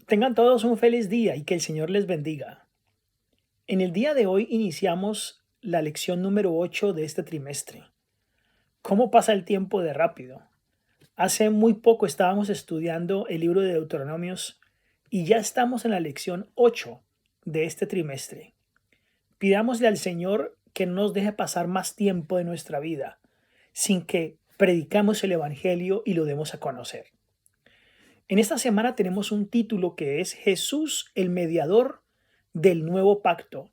Tengan todos un feliz día y que el Señor les bendiga. En el día de hoy iniciamos la lección número 8 de este trimestre. ¿Cómo pasa el tiempo de rápido? Hace muy poco estábamos estudiando el libro de Deuteronomios y ya estamos en la lección 8 de este trimestre. Pidámosle al Señor que no nos deje pasar más tiempo de nuestra vida sin que predicamos el Evangelio y lo demos a conocer. En esta semana tenemos un título que es Jesús, el mediador del nuevo pacto.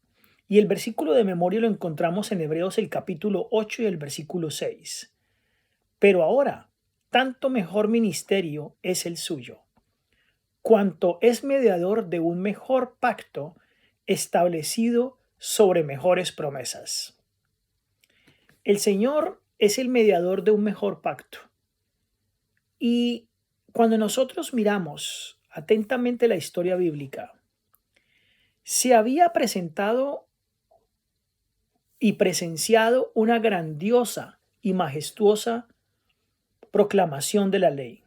Y el versículo de memoria lo encontramos en Hebreos el capítulo 8 y el versículo 6. Pero ahora, tanto mejor ministerio es el suyo, cuanto es mediador de un mejor pacto establecido sobre mejores promesas. El Señor es el mediador de un mejor pacto. Y cuando nosotros miramos atentamente la historia bíblica, se había presentado y presenciado una grandiosa y majestuosa proclamación de la ley.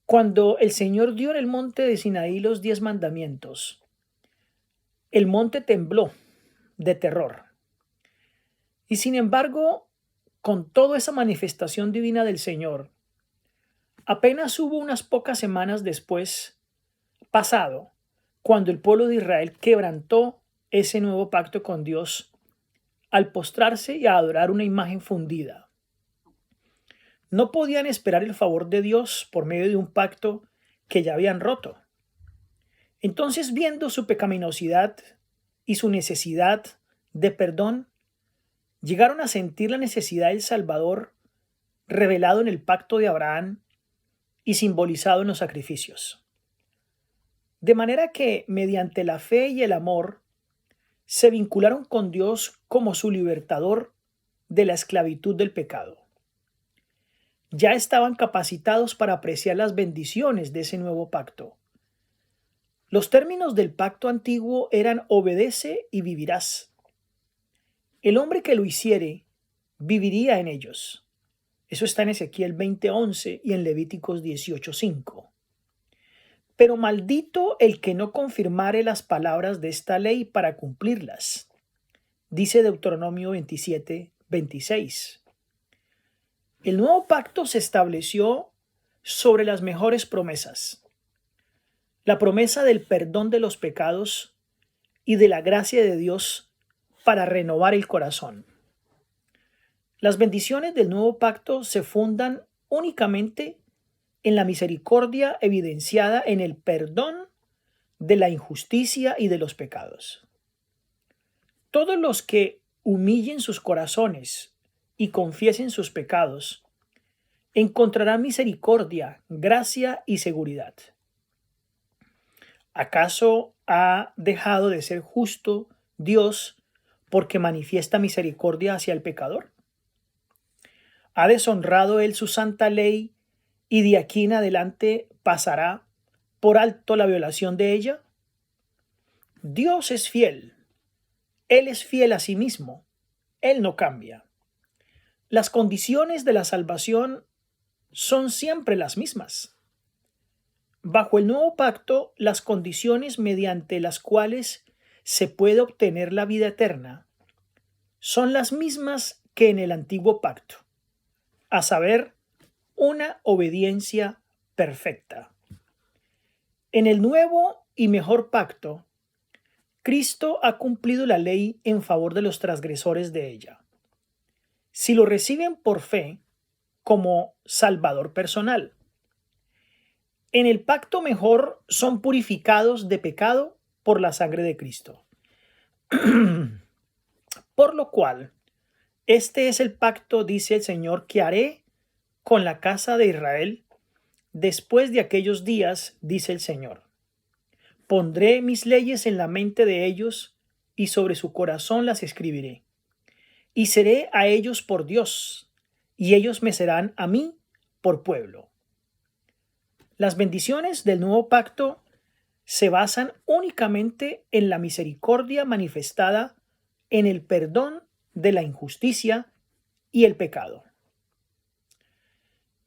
Cuando el Señor dio en el monte de Sinaí los 10 mandamientos, el monte tembló de terror. Y sin embargo, con toda esa manifestación divina del Señor, apenas hubo unas pocas semanas después pasado, cuando el pueblo de Israel quebrantó ese nuevo pacto con Dios al postrarse y a adorar una imagen fundida. No podían esperar el favor de Dios por medio de un pacto que ya habían roto. Entonces, viendo su pecaminosidad y su necesidad de perdón, llegaron a sentir la necesidad del Salvador revelado en el pacto de Abraham y simbolizado en los sacrificios. De manera que, mediante la fe y el amor, se vincularon con Dios como su libertador de la esclavitud del pecado. Ya estaban capacitados para apreciar las bendiciones de ese nuevo pacto. Los términos del pacto antiguo eran obedece y vivirás. El hombre que lo hiciere viviría en ellos. Eso está en Ezequiel 20:11 y en Levíticos 18:5. Pero maldito el que no confirmare las palabras de esta ley para cumplirlas, dice Deuteronomio 27:26. El nuevo pacto se estableció sobre las mejores promesas. La promesa del perdón de los pecados y de la gracia de Dios para renovar el corazón. Las bendiciones del nuevo pacto se fundan únicamente en la misericordia evidenciada en el perdón de la injusticia y de los pecados. Todos los que humillen sus corazones y confiesen sus pecados encontrarán misericordia, gracia y seguridad. ¿Acaso ha dejado de ser justo Dios porque manifiesta misericordia hacia el pecador? ¿Ha deshonrado él su santa ley y de aquí en adelante pasará por alto la violación de ella? Dios es fiel. Él es fiel a sí mismo. Él no cambia. Las condiciones de la salvación son siempre las mismas. Bajo el nuevo pacto, las condiciones mediante las cuales se puede obtener la vida eterna son las mismas que en el antiguo pacto, a saber, una obediencia perfecta. En el nuevo y mejor pacto, Cristo ha cumplido la ley en favor de los transgresores de ella. Si lo reciben por fe como Salvador personal. En el pacto mejor son purificados de pecado por la sangre de Cristo. Por lo cual, este es el pacto, dice el Señor, que haré con la casa de Israel después de aquellos días, dice el Señor. Pondré mis leyes en la mente de ellos y sobre su corazón las escribiré. Y seré a ellos por Dios, y ellos me serán a mí por pueblo. Las bendiciones del nuevo pacto se basan únicamente en la misericordia manifestada en el perdón de la injusticia y el pecado.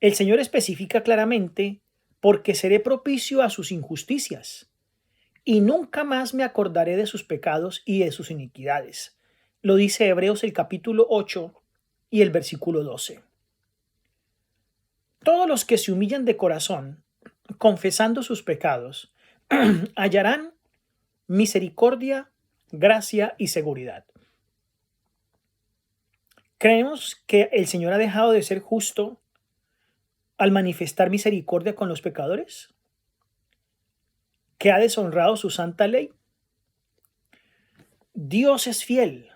El Señor especifica claramente porque seré propicio a sus injusticias, y nunca más me acordaré de sus pecados y de sus iniquidades. Lo dice Hebreos el capítulo 8 y el versículo 12. Todos los que se humillan de corazón, confesando sus pecados, hallarán misericordia, gracia y seguridad. ¿Creemos que el Señor ha dejado de ser justo al manifestar misericordia con los pecadores? ¿Que ha deshonrado su santa ley? Dios es fiel.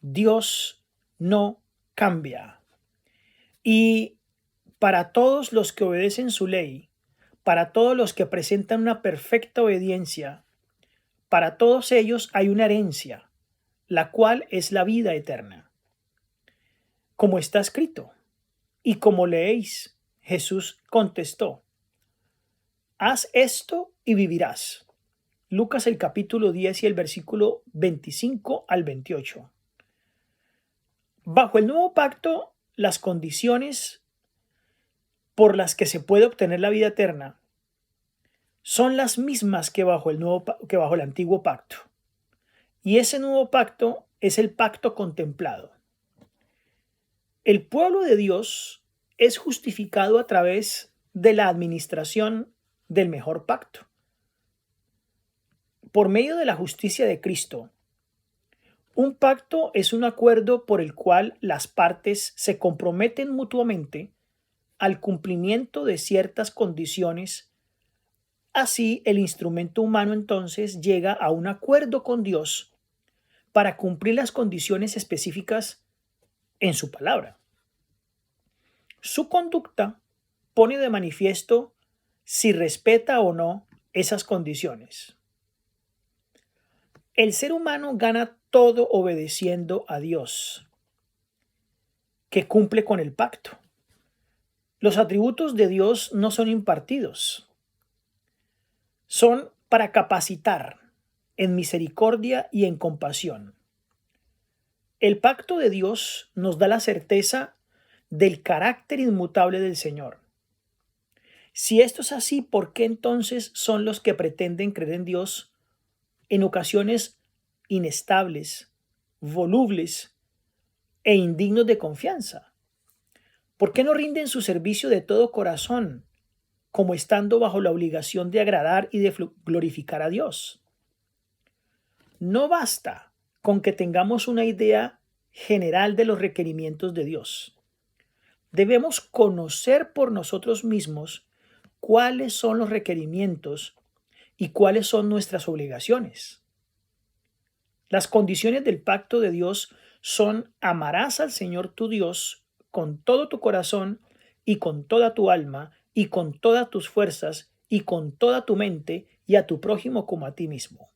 Dios no cambia. Y para todos los que obedecen su ley, para todos los que presentan una perfecta obediencia, para todos ellos hay una herencia, la cual es la vida eterna. Como está escrito, y como leéis, Jesús contestó: haz esto y vivirás. Lucas el capítulo 10 y el versículo 25 al 28. Bajo el nuevo pacto, las condiciones por las que se puede obtener la vida eterna son las mismas que bajo el antiguo pacto. Y ese nuevo pacto es el pacto contemplado. El pueblo de Dios es justificado a través de la administración del mejor pacto. Por medio de la justicia de Cristo, un pacto es un acuerdo por el cual las partes se comprometen mutuamente al cumplimiento de ciertas condiciones. Así, el instrumento humano entonces llega a un acuerdo con Dios para cumplir las condiciones específicas en su palabra. Su conducta pone de manifiesto si respeta o no esas condiciones. El ser humano gana todo obedeciendo a Dios, que cumple con el pacto. Los atributos de Dios no son impartidos, son para capacitar en misericordia y en compasión. El pacto de Dios nos da la certeza del carácter inmutable del Señor. Si esto es así, ¿por qué entonces son los que pretenden creer en Dios en ocasiones inestables, volubles e indignos de confianza? ¿Por qué no rinden su servicio de todo corazón, como estando bajo la obligación de agradar y de glorificar a Dios? No basta con que tengamos una idea general de los requerimientos de Dios. Debemos conocer por nosotros mismos cuáles son los requerimientos y cuáles son nuestras obligaciones. Las condiciones del pacto de Dios son: amarás al Señor tu Dios con todo tu corazón y con toda tu alma y con todas tus fuerzas y con toda tu mente, y a tu prójimo como a ti mismo.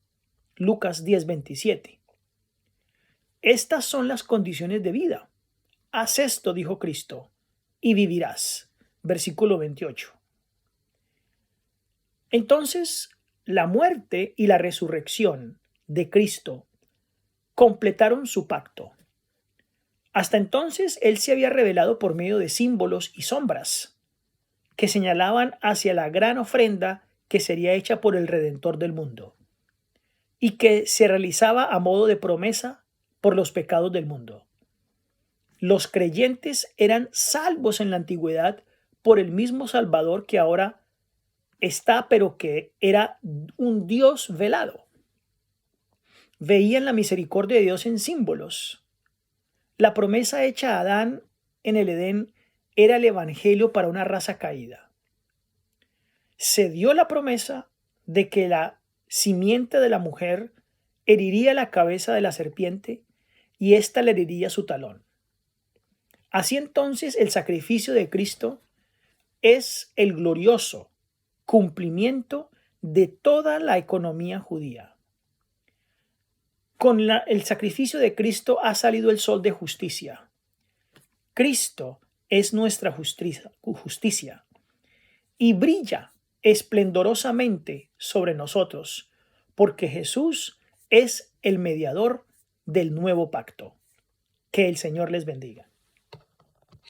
Lucas 10:27. Estas son las condiciones de vida. Haz esto, dijo Cristo, y vivirás. Versículo 28. Entonces, la muerte y la resurrección de Cristo completaron su pacto. Hasta entonces, Él se había revelado por medio de símbolos y sombras que señalaban hacia la gran ofrenda que sería hecha por el Redentor del mundo y que se realizaba a modo de promesa por los pecados del mundo. Los creyentes eran salvos en la antigüedad por el mismo Salvador que ahora está, pero que era un Dios velado. Veían la misericordia de Dios en símbolos. La promesa hecha a Adán en el Edén era el evangelio para una raza caída. Se dio la promesa de que la simiente de la mujer heriría la cabeza de la serpiente y ésta le heriría su talón. Así entonces, el sacrificio de Cristo es el glorioso cumplimiento de toda la economía judía. Con el sacrificio de Cristo ha salido el sol de justicia. Cristo es nuestra justicia y brilla esplendorosamente sobre nosotros, porque Jesús es el mediador del nuevo pacto. Que el Señor les bendiga.